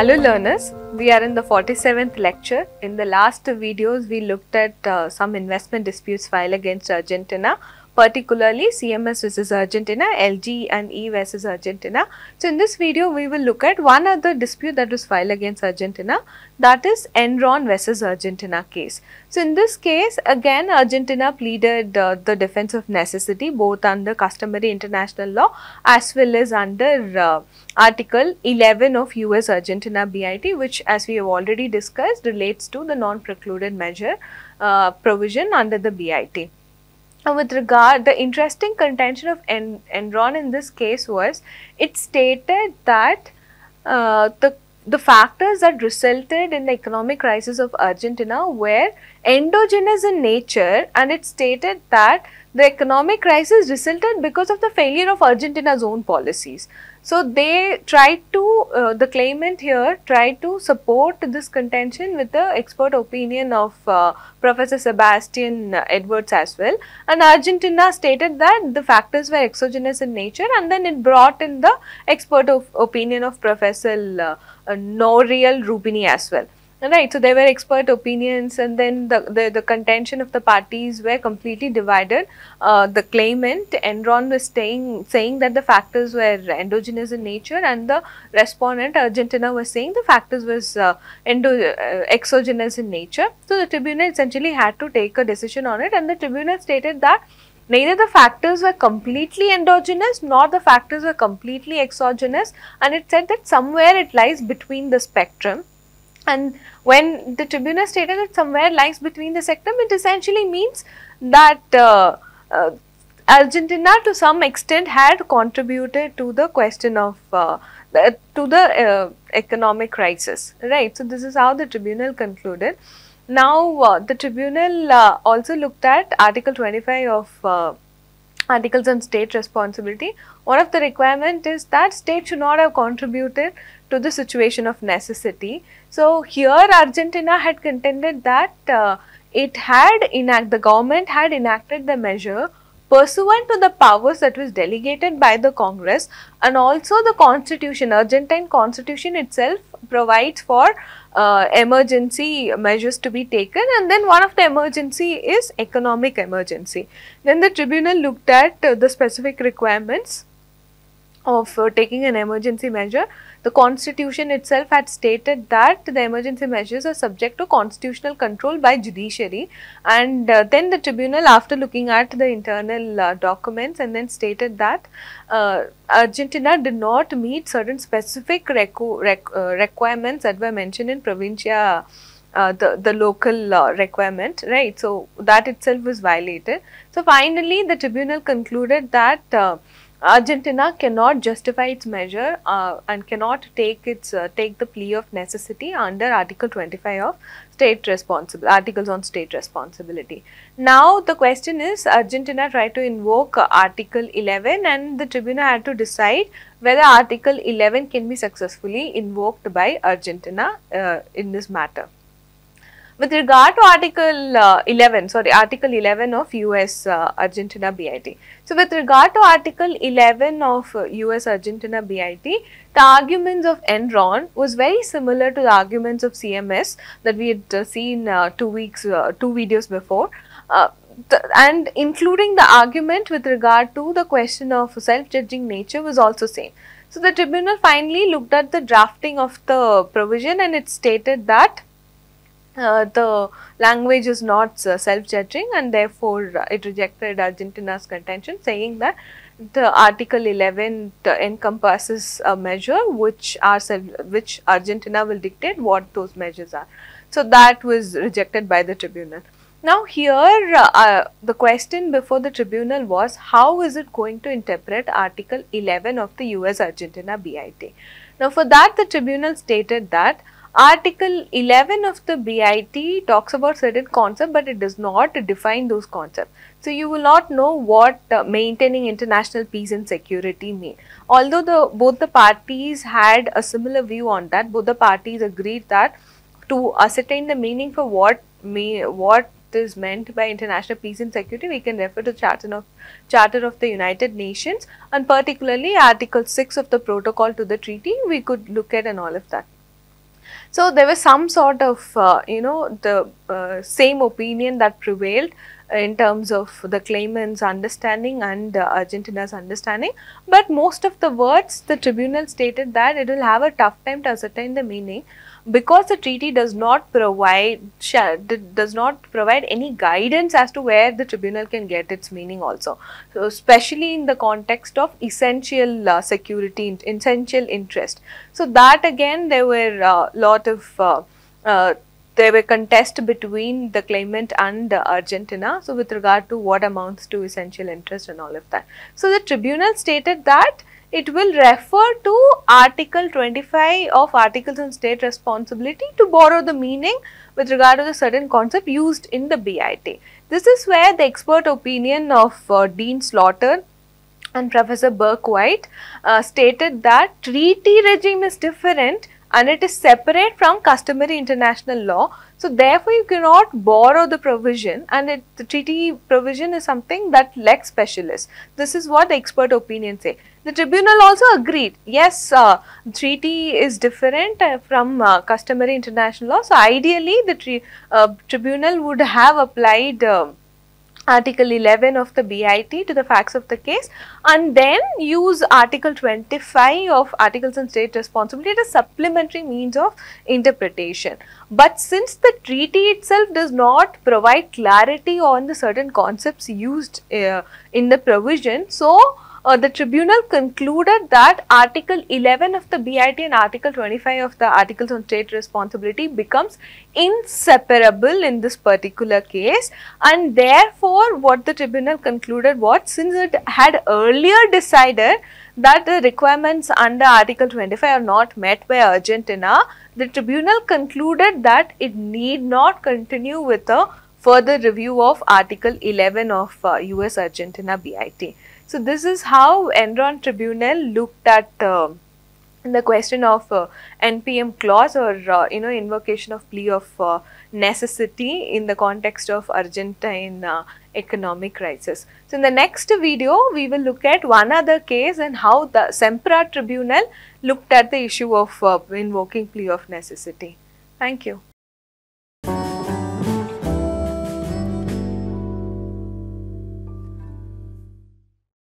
Hello learners, we are in the 47th lecture. In the last videos, we looked at some investment disputes filed against Argentina, particularly CMS versus Argentina, LG and E versus Argentina. So in this video, we will look at one other dispute that was filed against Argentina, that is Enron versus Argentina case. So in this case, again Argentina pleaded the defense of necessity both under customary international law as well as under Article 11 of US Argentina BIT, which as we have already discussed relates to the non-precluded measure provision under the BIT. With regard, the interesting contention of Enron in this case was, it stated that the factors that resulted in the economic crisis of Argentina were endogenous in nature, and it stated that the economic crisis resulted because of the failure of Argentina's own policies. So they tried to, the claimant here tried to support this contention with the expert opinion of Professor Sebastian Edwards as well, and Argentina stated that the factors were exogenous in nature, and then it brought in the expert opinion of Professor Nouriel Rubini as well. Right, so there were expert opinions, and then the contention of the parties were completely divided. The claimant, Enron, was saying that the factors were endogenous in nature, and the respondent, Argentina, was saying the factors was exogenous in nature. So the tribunal essentially had to take a decision on it, and the tribunal stated that neither the factors were completely endogenous nor the factors were completely exogenous, and it said that somewhere it lies between the spectrum. And when the tribunal stated that somewhere lies between the spectrum, it essentially means that Argentina to some extent had contributed to the question of economic crisis, right. So this is how the tribunal concluded. Now the tribunal also looked at Article 25 of Articles on State Responsibility. One of the requirement is that state should not have contributed to the situation of necessity. So here Argentina had contended that the government had enacted the measure pursuant to the powers that was delegated by the Congress, and also the constitution, Argentine constitution itself provides for emergency measures to be taken, and then one of the emergency is economic emergency. Then the tribunal looked at the specific requirements of taking an emergency measure. The constitution itself had stated that the emergency measures are subject to constitutional control by judiciary, and then the tribunal, after looking at the internal documents, and then stated that Argentina did not meet certain specific requirements that were mentioned in Provincia, the local requirement, right. So that itself was violated. So finally the tribunal concluded that Argentina cannot justify its measure and cannot take the plea of necessity under Article 25 of Articles on State Responsibility. Now the question is, Argentina tried to invoke Article 11, and the tribunal had to decide whether Article 11 can be successfully invoked by Argentina in this matter. With regard to Article 11 of US Argentina BIT. So with regard to Article 11 of US Argentina BIT, the arguments of Enron was very similar to the arguments of CMS that we had seen two videos before. And including the argument with regard to the question of self-judging nature was also same. So the tribunal finally looked at the drafting of the provision, and it stated that the language is not self-judging, and therefore it rejected Argentina's contention, saying that the Article 11 encompasses a measure which Argentina will dictate what those measures are. So that was rejected by the tribunal. Now here the question before the tribunal was, how is it going to interpret Article 11 of the US Argentina BIT? Now for that the tribunal stated that Article 11 of the BIT talks about certain concepts, but it does not define those concepts. So you will not know what maintaining international peace and security mean. Although both the parties had a similar view on that, both the parties agreed that to ascertain the meaning for what is meant by international peace and security, we can refer to Charter of the United Nations, and particularly Article 6 of the Protocol to the treaty we could look at, and all of that. So there was some sort of, the same opinion that prevailed in terms of the claimant's understanding and Argentina's understanding, but most of the words the tribunal stated that it will have a tough time to ascertain the meaning, because the treaty does not provide any guidance as to where the tribunal can get its meaning also. So especially in the context of essential security, essential interest. So that again there were lot of there were contest between the claimant and Argentina. So with regard to what amounts to essential interest and all of that. So the tribunal stated that it will refer to Article 25 of Articles on State Responsibility to borrow the meaning with regard to the certain concept used in the BIT. This is where the expert opinion of Dean Slaughter and Professor Burke-White stated that treaty regime is different and it is separate from customary international law. So therefore you cannot borrow the provision, and the treaty provision is something that lex specialis. This is what the expert opinion say. The tribunal also agreed, yes, treaty is different from customary international law. So ideally the tribunal would have applied Article 11 of the BIT to the facts of the case, and then use Article 25 of Articles on State Responsibility as a supplementary means of interpretation. But since the treaty itself does not provide clarity on the certain concepts used in the provision, so the tribunal concluded that Article 11 of the BIT and Article 25 of the Articles on State Responsibility becomes inseparable in this particular case, and therefore what the tribunal concluded was, since it had earlier decided that the requirements under Article 25 are not met by Argentina, the tribunal concluded that it need not continue with a further review of Article 11 of US Argentina BIT. So this is how Enron Tribunal looked at the question of NPM clause, or invocation of plea of necessity in the context of Argentine economic crisis. So in the next video we will look at one other case and how the Sempra Tribunal looked at the issue of invoking plea of necessity. Thank you.